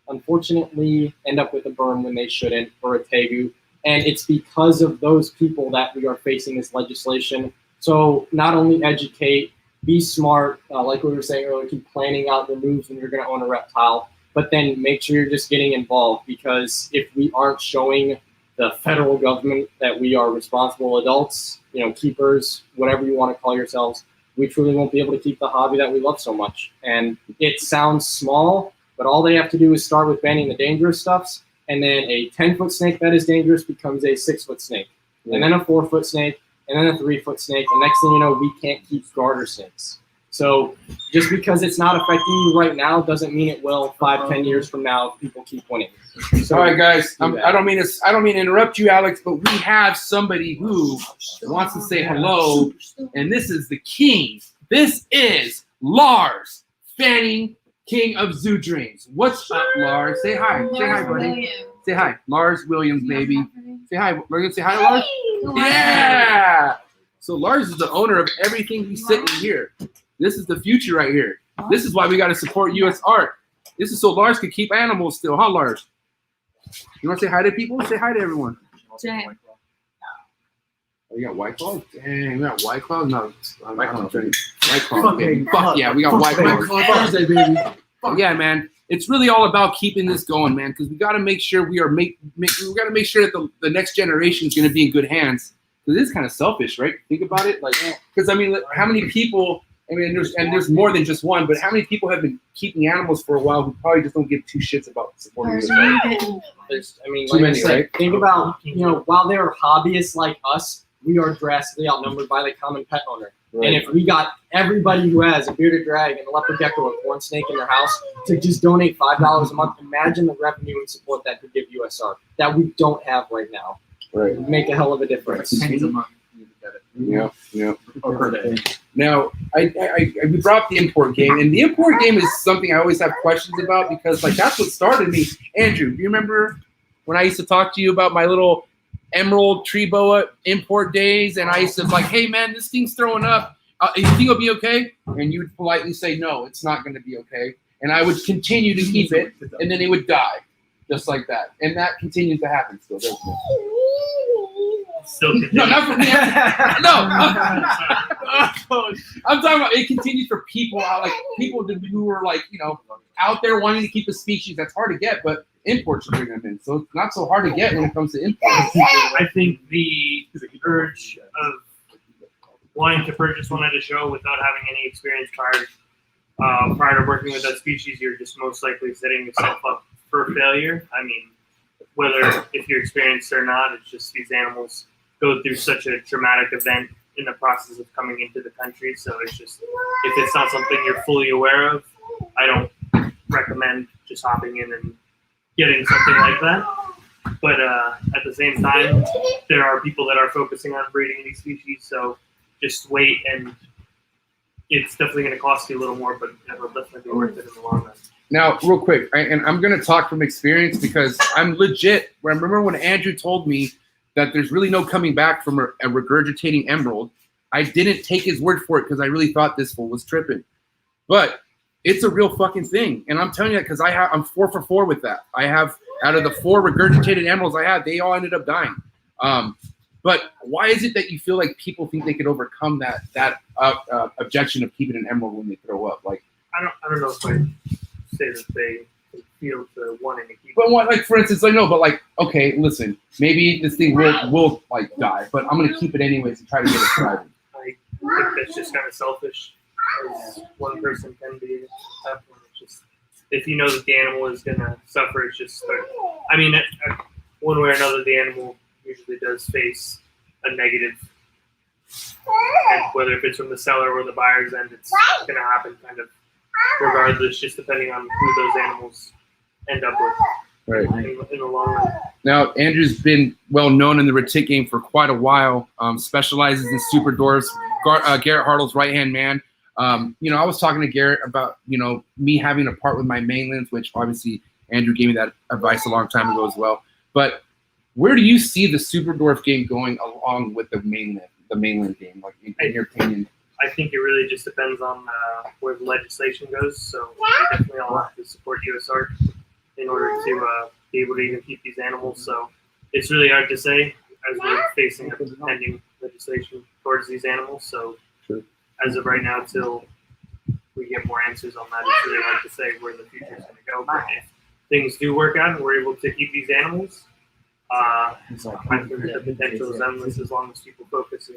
Speaker 3: unfortunately end up with a burn when they shouldn't, or a tegu. And it's because of those people that we are facing this legislation. So not only educate, be smart, like we were saying earlier, keep planning out the moves when you're going to own a reptile, but then make sure you're just getting involved, because if we aren't showing the federal government that we are responsible adults, keepers, whatever you want to call yourselves, we truly won't be able to keep the hobby that we love so much. And it sounds small, but all they have to do is start with banning the dangerous stuffs, and then a 10-foot snake that is dangerous becomes a 6-foot snake, and then a 4-foot snake, and then a 3-foot snake, and next thing you know, we can't keep garter snakes. So just because it's not affecting you right now doesn't mean it will 5-10 years from now if people keep winning. So,
Speaker 2: all right, guys. I don't mean to interrupt you, Alex, but we have somebody who wants to say hello, and this is the king. This is Lars Fanning, King of Zoo Dreams. What's up, Lars? Say hi. Say hi, buddy.
Speaker 9: Williams.
Speaker 2: Say hi, Lars Williams, baby. Say hi. We're gonna say hi, Lars. Yeah. So Lars is the owner of everything we sit in here. This is the future right here. This is why we got to support USARK. This is so Lars could keep animals still, huh, Lars? You want to say hi to people? Say hi to everyone.
Speaker 9: Jay.
Speaker 2: Oh, you got White Claws? Dang, we got White Claws? No, White Claws. White Claws, baby. Fuck yeah, we got White Claws.
Speaker 7: Thursday, baby.
Speaker 2: Yeah, man. It's really all about keeping this going, man, because we got to make sure we got to make sure that the next generation is going to be in good hands. Because it's kind of selfish, right? Think about it, like, because I mean, how many people I mean, there's more than just one, but how many people have been keeping animals for a while who probably just don't give two shits about supporting USR?
Speaker 3: There's, I mean,
Speaker 2: Too
Speaker 3: like
Speaker 2: many,
Speaker 3: I said,
Speaker 2: right?
Speaker 3: think about, while they're hobbyists like us, we are drastically outnumbered by the common pet owner.
Speaker 2: Right.
Speaker 3: And if we got everybody who has a bearded dragon, a leopard gecko, or a corn snake in their house to just donate $5 a month, imagine the revenue and support that could give USR that we don't have right now.
Speaker 2: Right.
Speaker 3: It'd make a hell of a difference.
Speaker 5: Pennies a month. You get it.
Speaker 2: Yeah.
Speaker 5: Or per day.
Speaker 2: Now, we brought up the import game, and the import game is something I always have questions about because, like, that's what started me. Andrew, do you remember when I used to talk to you about my little emerald tree boa import days, and I used to be like, hey, man, this thing's throwing up. You think it'll be okay? And you would politely say, no, it's not going to be okay. And I would continue to keep it, and then it would die, just like that. And that continues to happen still, doesn't it?
Speaker 8: Still
Speaker 2: No, not for me. No. I'm talking about it continues for people who are like, out there wanting to keep a species that's hard to get, but imports are bringing them in. So it's not so hard to get when it comes to imports.
Speaker 8: I think the urge of wanting to purchase one at a show without having any experience prior to working with that species, you're just most likely setting yourself up for failure. I mean, whether if you're experienced or not, it's just these animals go through such a traumatic event in the process of coming into the country. So it's just, if it's not something you're fully aware of, I don't recommend just hopping in and getting something like that. But at the same time, there are people that are focusing on breeding these species. So just wait, and it's definitely going to cost you a little more, but it'll definitely be worth it in the long run.
Speaker 2: Now, real quick, and I'm going to talk from experience because I'm legit. I remember when Andrew told me that there's really no coming back from a regurgitating emerald. I didn't take his word for it because I really thought this fool was tripping. But it's a real fucking thing. And I'm telling you that because I'm 4 for 4 with that. I have, out of the 4 regurgitated emeralds I had, they all ended up dying. But why is it that you feel like people think they could overcome that objection of keeping an emerald when they throw up? Like,
Speaker 8: I don't know if I say that they feel the wanting to keep.
Speaker 2: But what, like, for instance, I know, but like, okay, listen, maybe this thing will like die, but I'm gonna keep it anyways and try to get it thriving.
Speaker 8: I think that's just kind of selfish, as one person can be. It's just, if you know that the animal is gonna suffer, it's just. I mean, one way or another, the animal usually does face a negative, and whether if it's from the seller or the buyer's end, it's gonna happen kind of regardless, just depending on who those animals end up with.
Speaker 2: Right.
Speaker 8: In the long run.
Speaker 2: Now, Andrew's been well known in the Reptek game for quite a while. Specializes in super dwarfs. Garrett Hartle's right-hand man. I was talking to Garrett about me having a part with my mainlands, which obviously Andrew gave me that advice a long time ago as well. But where do you see the super dwarf game going along with the mainland game? Like in your opinion?
Speaker 8: I think it really just depends on where the legislation goes. So we definitely all have to support USR in order to be able to even keep these animals. So it's really hard to say as we're facing a pending legislation towards these animals. So as of right now, till we get more answers on that, it's really hard to say where the future is going to go. But if things do work out and we're able to keep these animals, I think the potential is endless as long as people focusing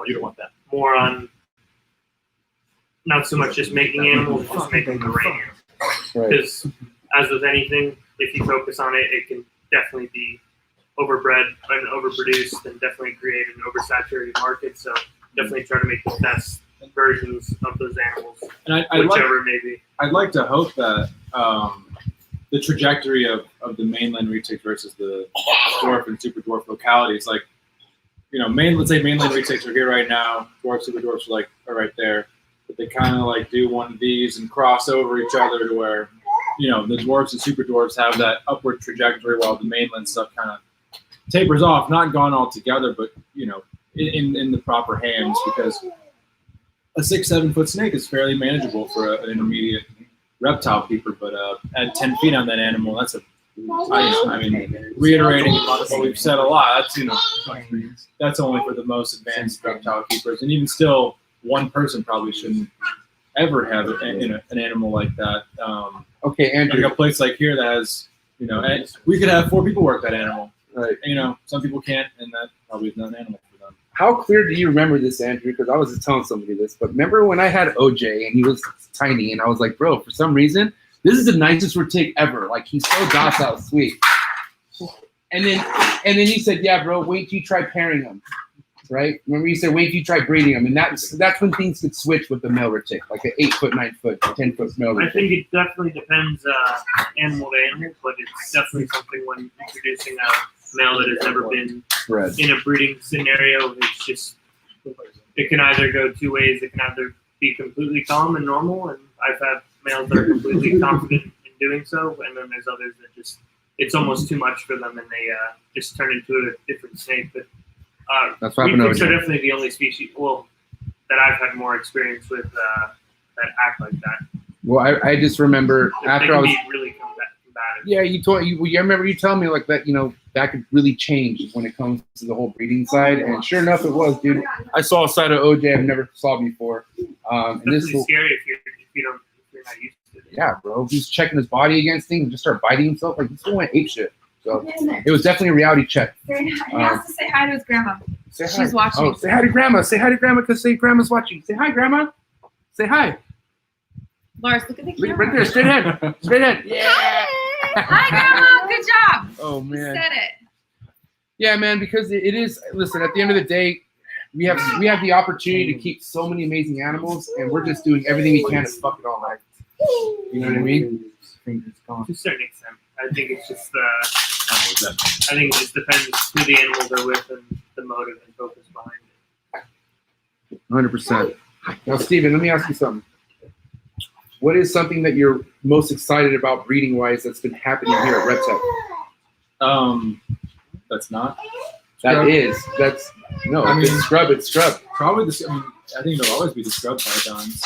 Speaker 5: You don't want that.
Speaker 8: more on not so much just making animals, just making the right animals.
Speaker 2: Right.
Speaker 8: Because as with anything, if you focus on it, it can definitely be overbred and overproduced and definitely create an oversaturated market. So definitely try to make the best versions of those animals,
Speaker 7: And
Speaker 8: whichever it may be.
Speaker 7: I'd like to hope that the trajectory of the mainland Reptek versus the dwarf and super dwarf localities, like, let's say mainland Repteks are here right now, dwarf, super dwarfs are right there, but they kind of like do one of these and cross over each other to where, the dwarfs and super dwarfs have that upward trajectory while the mainland stuff kind of tapers off, not gone altogether, but, in the proper hands, because a 6-7 foot snake is fairly manageable for an intermediate reptile keeper, but at 10 feet on that animal, that's reiterating what we've said a lot, that's only for the most advanced reptile keepers, and even still, one person probably shouldn't ever have an animal like that.
Speaker 2: Okay, Andrew.
Speaker 7: Like a place like here that has, and we could have 4 people work that animal.
Speaker 2: Right.
Speaker 7: You know, some people can't, and that probably is not an animal for them.
Speaker 2: How clear do you remember this, Andrew? Because I was just telling somebody this, but remember when I had OJ and he was tiny, and I was like, bro, for some reason, this is the nicest Reptek ever. Like, he's so docile, sweet. And then you said, yeah, bro, wait till you try pairing them, right? Remember you said, wait till you try breeding them, and that's when things could switch with the male Reptek, like an 8 foot, 9 foot, 10 foot male Reptek.
Speaker 8: I think it definitely depends animal to animal, but it's definitely something when introducing a male that has never been
Speaker 2: Bred.
Speaker 8: in a breeding scenario. It's just, it can either go two ways. It can either be completely calm and normal, and I've had males that are completely confident in doing so, and then there's others that just, it's almost too much for them, and they just turn into a different snake. But
Speaker 2: That's what happened
Speaker 8: Reptiks
Speaker 2: over
Speaker 8: are
Speaker 2: here.
Speaker 8: definitely the only species, well, that I've had more experience with that act like that.
Speaker 2: Well, I just remember
Speaker 8: They
Speaker 2: after
Speaker 8: can
Speaker 2: I was,
Speaker 8: be really combative.
Speaker 2: yeah, I remember you telling me like that, you know, that could really change when it comes to the whole breeding side, and sure enough, it was, dude. I saw a side of OJ I've never saw before, and this
Speaker 8: It's
Speaker 2: will,
Speaker 8: scary if you're not used to it.
Speaker 2: yeah, bro. He's checking his body against things and just start biting himself. Like, this fool went ape shit. So it was definitely a reality check.
Speaker 9: He has to say hi to his grandma.
Speaker 2: Say hi.
Speaker 9: She's watching.
Speaker 2: Oh, say hi to grandma. Say hi to grandma because say grandma's watching. Say hi, grandma. Say hi.
Speaker 9: Lars, look at the camera.
Speaker 2: Right there, straight ahead. Straight ahead. Yeah.
Speaker 9: Hi, grandma. Good job.
Speaker 2: Oh,
Speaker 9: You
Speaker 2: man.
Speaker 9: said it.
Speaker 2: Yeah, man, because it is, listen, at the end of the day, we have the opportunity to keep so many amazing animals, and we're just doing everything we can to fuck it all right. You know what I mean?
Speaker 8: To a certain extent, I think it's just I think it just depends who the animals are with and the motive and focus behind it.
Speaker 2: 100%. Now, Steven, let me ask you something. What is something that you're most excited about breeding-wise that's been happening here at Reptek?
Speaker 7: That's not.
Speaker 2: That's no.
Speaker 7: I mean,
Speaker 2: it's scrub.
Speaker 7: Probably I think it'll always be the scrub pythons.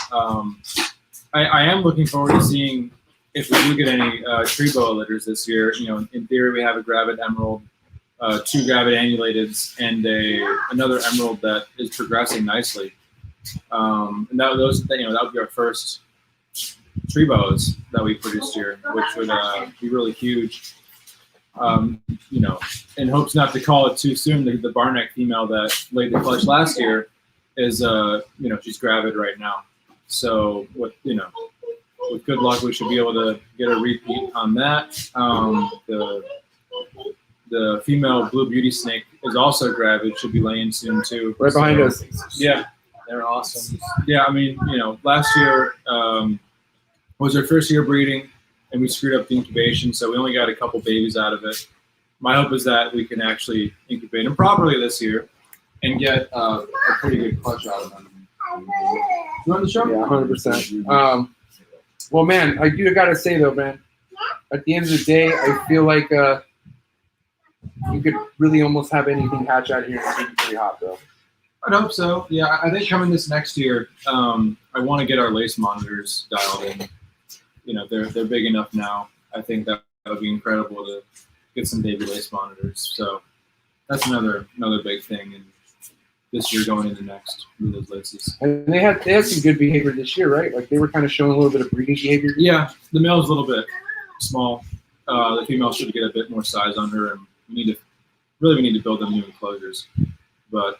Speaker 7: I am looking forward to seeing if we do get any tree boa litters this year. You know, in theory, we have a gravid emerald, 2 gravid annulateds, and another emerald that is progressing nicely. And that would be our first tree boas that we produced here, which would be really huge. You know, in hopes not to call it too soon, the barneck female that laid the clutch last year is, you know, she's gravid right now. So with good luck, we should be able to get a repeat on that. The female blue beauty snake is also gravid, should be laying soon too.
Speaker 2: Right behind us.
Speaker 7: Yeah, they're awesome. Yeah, I mean, you know, last year was our first year breeding, and we screwed up the incubation, so we only got a couple babies out of it. My hope is that we can actually incubate them properly this year and get a pretty good clutch out of them. You want the show?
Speaker 2: Yeah, 100%. Well, man, I gotta say though, man, at the end of the day, I feel like you could really almost have anything hatch out here and be pretty hot, though.
Speaker 7: I'd hope so. Yeah, I think coming this next year, I want to get our lace monitors dialed in. You know, they're big enough now. I think that would be incredible to get some baby lace monitors. So that's another big thing. And this year going into next with those laces.
Speaker 2: And they had some good behavior this year, right? Like they were kind of showing a little bit of breeding behavior.
Speaker 7: Yeah, the male's a little bit small. The female should get a bit more size on her, and we need to build them new enclosures. But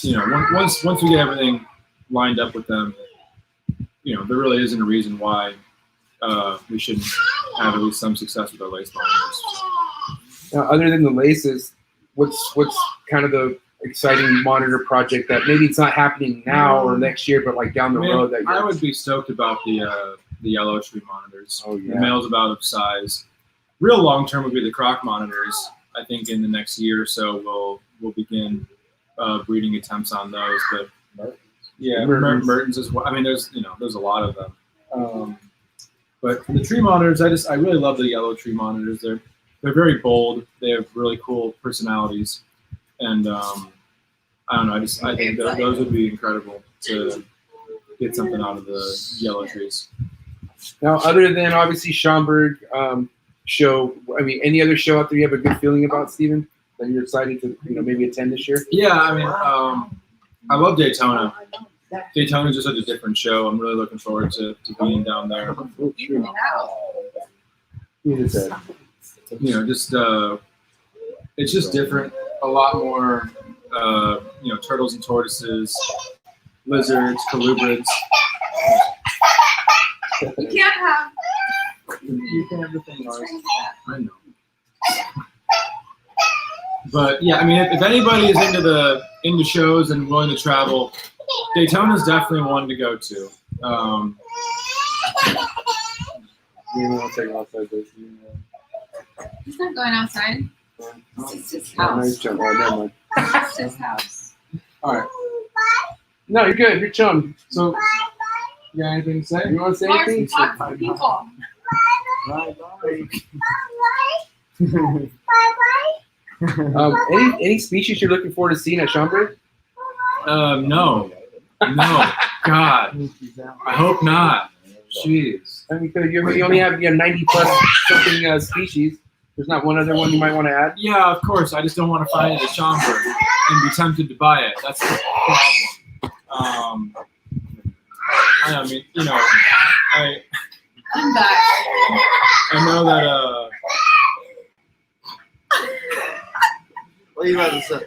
Speaker 7: you know, once we get everything lined up with them, you know, there really isn't a reason why we shouldn't have at least some success with our lace monitors.
Speaker 2: Now, other than the laces, what's kind of the exciting monitor project that maybe it's not happening now or next year, but like down the road? That
Speaker 7: I would be stoked about the yellow tree monitors.
Speaker 2: Oh yeah.
Speaker 7: The male's about of size. Real long term would be the croc monitors. I think in the next year or so we'll begin breeding attempts on those. But yeah, Mertens as well. I mean, there's a lot of them. But for the tree monitors, I really love the yellow tree monitors. They're very bold. They have really cool personalities, and I don't know. I think those would be incredible to get something out of the yellow trees.
Speaker 2: Now, other than obviously Schaumburg show, I mean, any other show out there you have a good feeling about, Steven, that you're excited to maybe attend this year?
Speaker 7: Yeah, I mean, I love Daytona. Daytona is just such a different show. I'm really looking forward to being down there.
Speaker 2: Oh, true. You just said.
Speaker 7: You know, just It's just different. A lot more, turtles and tortoises, lizards, colubrids.
Speaker 9: You can't have.
Speaker 5: You can have the thing, Lars.
Speaker 7: I know. But yeah, I mean, if anybody is into shows and willing to travel, Daytona is definitely one to go to.
Speaker 9: He's not going outside. It's his house. It's his house.
Speaker 7: All right.
Speaker 2: No, you're good. You're chum.
Speaker 7: So, you got anything to say?
Speaker 2: You want to say
Speaker 9: Lars,
Speaker 2: anything?
Speaker 9: talk to people.
Speaker 2: Any species you're looking forward to seeing at Schaumburg?
Speaker 7: No. God. I hope not. Jeez.
Speaker 2: I mean, you only have 90 plus something species. There's not one other one you might want to add?
Speaker 7: Yeah, of course. I just don't want to find it at Schaumburg and be tempted to buy it. That's the problem. I mean,
Speaker 9: I'm back.
Speaker 7: I know that
Speaker 6: What are you about to say?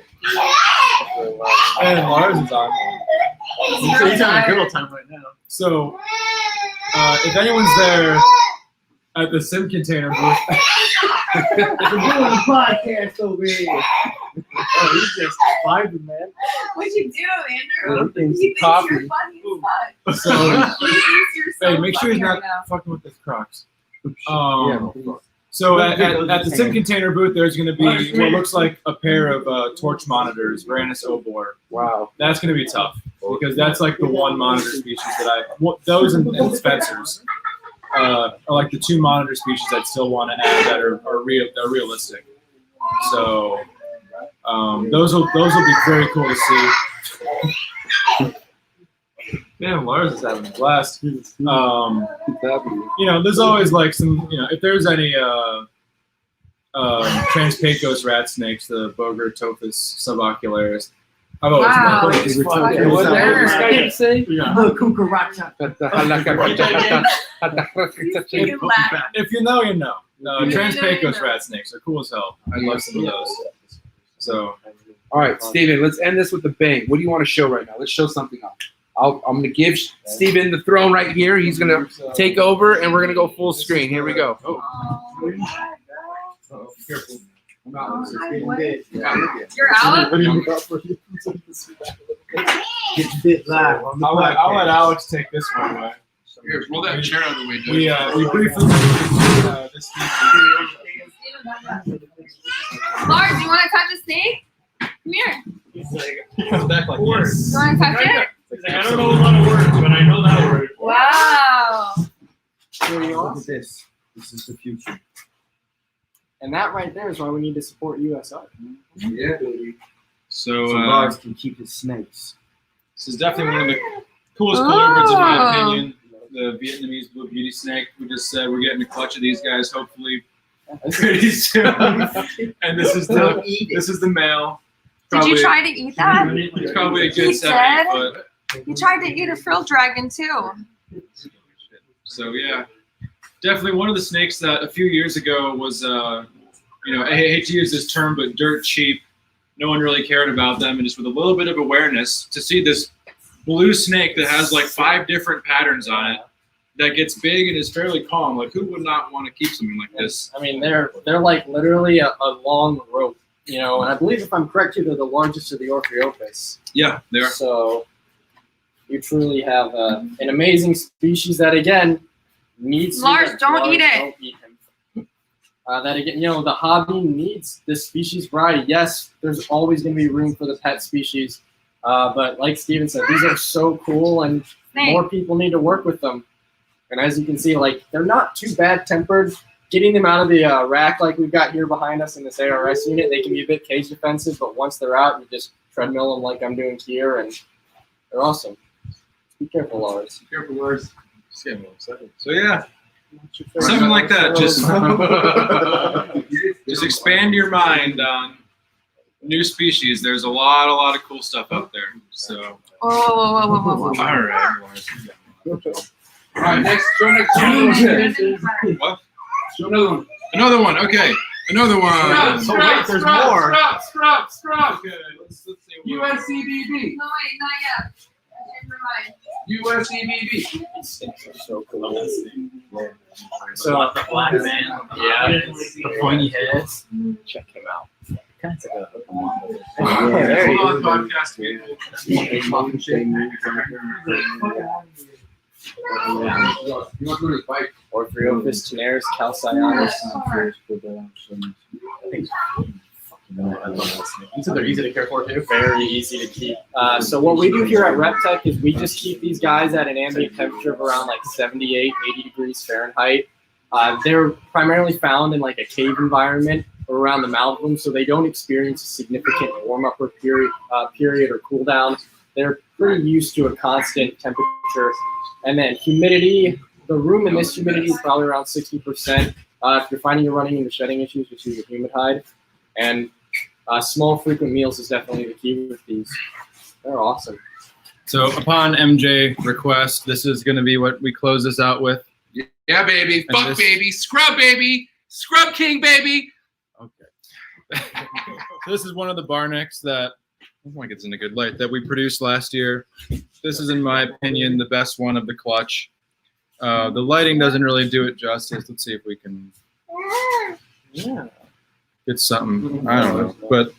Speaker 7: and Lars is on.
Speaker 5: He's having a good old time right now.
Speaker 7: So, if anyone's there at the sim container booth,
Speaker 3: We're doing a podcast over here. Oh, he's just vibing, man.
Speaker 9: What'd you do, Andrew?
Speaker 2: Everything's
Speaker 9: He thinks
Speaker 2: coffee.
Speaker 9: you're funny as fuck.
Speaker 7: so
Speaker 9: He thinks you're so
Speaker 7: hey, make sure he's
Speaker 9: funny
Speaker 7: not
Speaker 9: right now.
Speaker 7: fucking with his Crocs. So at the sim container booth, there's going to be what looks like a pair of torch monitors, Varanus obor.
Speaker 2: Wow.
Speaker 7: That's going to be tough because that's like the one monitor species that those and Spencer's are like the two monitor species I'd still want to add that are realistic. So those will be very cool to see. Man, Lars is having a blast. There's always like some, if there's any Transpecos rat snakes, the Bogertophus subocularis. I've always
Speaker 9: Wow.
Speaker 7: loved
Speaker 9: It's
Speaker 7: those.
Speaker 2: What did this guy say?
Speaker 3: The cucaracha.
Speaker 9: You laugh.
Speaker 7: If you know, you know.
Speaker 9: You
Speaker 7: Transpecos
Speaker 9: know.
Speaker 7: rat snakes are cool as hell. I love some of those. So,
Speaker 2: All right, Steven, let's end this with a bang. What do you want to show right now? Let's show something up. I'm going to give Steven the throne right here. He's going to take over, and we're going to go full screen. Here we go.
Speaker 9: Oh, my God.
Speaker 7: careful.
Speaker 9: Oh, hi, what? You're out?
Speaker 3: It's a bit live on the
Speaker 7: I'll let
Speaker 3: podcast.
Speaker 7: Alex take this one away.
Speaker 2: Here, roll that chair out of the way, dude.
Speaker 7: We briefly this
Speaker 9: Lars, you want to touch a snake? Come here.
Speaker 5: He comes back like, yes.
Speaker 9: You want to touch it?
Speaker 8: He's like, I don't know a lot of words, but I know that word.
Speaker 9: Wow.
Speaker 3: Look at this. This is the future. And that right there is why we need to support USR.
Speaker 2: Yeah.
Speaker 7: So
Speaker 3: So Lars can keep his snakes.
Speaker 7: this is definitely one of the coolest colubrids in my
Speaker 9: Oh.
Speaker 7: opinion. The Vietnamese blue beauty snake. We just said we're getting a clutch of these guys hopefully pretty soon. And this is the male.
Speaker 9: Did you try to eat that?
Speaker 7: It's probably a
Speaker 9: He
Speaker 7: good 70
Speaker 9: said-
Speaker 7: foot.
Speaker 9: You tried to eat a frill dragon too.
Speaker 7: So yeah, definitely one of the snakes that a few years ago was, I hate to use this term, but dirt cheap. No one really cared about them, and just with a little bit of awareness, to see this blue snake that has like 5 different patterns on it, that gets big and is fairly calm. Like, who would not want to keep something like this?
Speaker 3: I mean, they're like literally a long rope, and I believe if I'm correct, they're the largest of the Orpheopus.
Speaker 7: Yeah, they are.
Speaker 3: So you truly have an amazing species that again needs.
Speaker 9: Lars, don't
Speaker 3: Lars,
Speaker 9: eat it.
Speaker 3: Don't eat him. That again, the hobby needs this species variety. Yes, there's always going to be room for the pet species, but like Steven said, these are so cool, and more people need to work with them. And as you can see, like they're not too bad tempered. Getting them out of the rack like we've got here behind us in this ARS unit, they can be a bit cage defensive, but once they're out, you just treadmill them like I'm doing here, and they're awesome. Be careful, Lars.
Speaker 7: Be careful, Lars. Just getting a little excited. So yeah, something like that. Just expand your mind on new species. There's a lot of cool stuff out there. So
Speaker 9: Whoa.
Speaker 7: all right.
Speaker 2: All right, next. Show next one.
Speaker 7: What?
Speaker 2: Show another one.
Speaker 7: Another one. Okay. Another one.
Speaker 3: So wait, there's more.
Speaker 2: Scrub.
Speaker 7: Okay, let's see.
Speaker 2: USCBB.
Speaker 9: No, wait, not yet. Never mind.
Speaker 2: USCBB.
Speaker 6: So cool.
Speaker 3: So
Speaker 5: The black man.
Speaker 3: yeah,
Speaker 5: The pointy heads.
Speaker 3: check him out.
Speaker 6: Kind of like
Speaker 3: Yeah, there you
Speaker 7: Hold
Speaker 3: go.
Speaker 7: on, podcast. You want to go to the bike?
Speaker 3: Orthriophis tenaris calcianus.
Speaker 5: You said they're easy to care for too.
Speaker 3: Very easy to keep. So what we do here at Reptek is we just keep these guys at an ambient temperature of around like 78, 80 degrees Fahrenheit. They're primarily found in like a cave environment or around the mouth of them, so they don't experience a significant warm-up or period or cool down. They're pretty used to a constant temperature. And then humidity, the room in this humidity is probably around 60%. If you're finding you're running into shedding issues, just use a humid hide. And small, frequent meals is definitely the key with these. They're awesome.
Speaker 7: So upon MJ request, this is going to be what we close this out with.
Speaker 2: Yeah, baby.
Speaker 7: And
Speaker 2: Fuck,
Speaker 7: this-
Speaker 2: baby. Scrub, baby. Scrub King, baby.
Speaker 7: Okay. So this is one of the bar necks that, I think it's in a good light, that we produced last year. This is, in my opinion, the best one of the clutch. The lighting doesn't really do it justice. Let's see if we can
Speaker 3: Yeah.
Speaker 7: get something. I don't know. But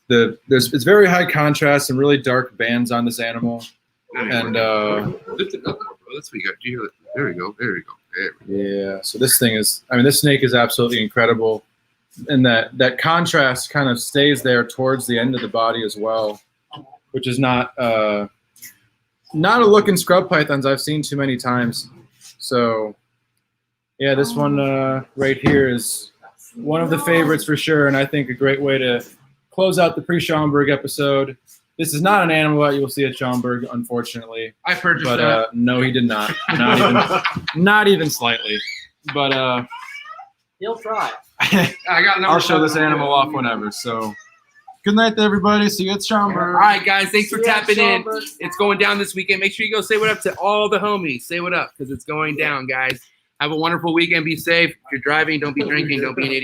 Speaker 7: it's very high contrast and really dark bands on this animal. And
Speaker 2: Lift it up more, bro. That's what you got. Do you hear it? There we go. There we go. There we go.
Speaker 7: yeah, so this thing is, I mean, this snake is absolutely incredible. And that contrast kind of stays there towards the end of the body as well, which is not a look in scrub pythons I've seen too many times. So yeah, this one right here is one of the favorites for sure, and I think a great way to close out the pre-Schaumburg episode. This is not an animal that you will see at Schaumburg, unfortunately.
Speaker 2: I purchased
Speaker 7: But
Speaker 2: that.
Speaker 7: no, he did not. Not even slightly. But
Speaker 3: He'll try.
Speaker 2: I got number
Speaker 7: I'll show this
Speaker 2: 7.
Speaker 7: animal off whenever. So good night to everybody. See you at Schaumburg.
Speaker 2: All right, guys. Thanks for
Speaker 3: See ya,
Speaker 2: tapping in.
Speaker 3: Schaumburg.
Speaker 2: It's going down this weekend. Make sure you go say what up to all the homies. Say what up because it's going down, guys. Have a wonderful weekend. Be safe. If you're driving, don't be drinking. Don't be an idiot.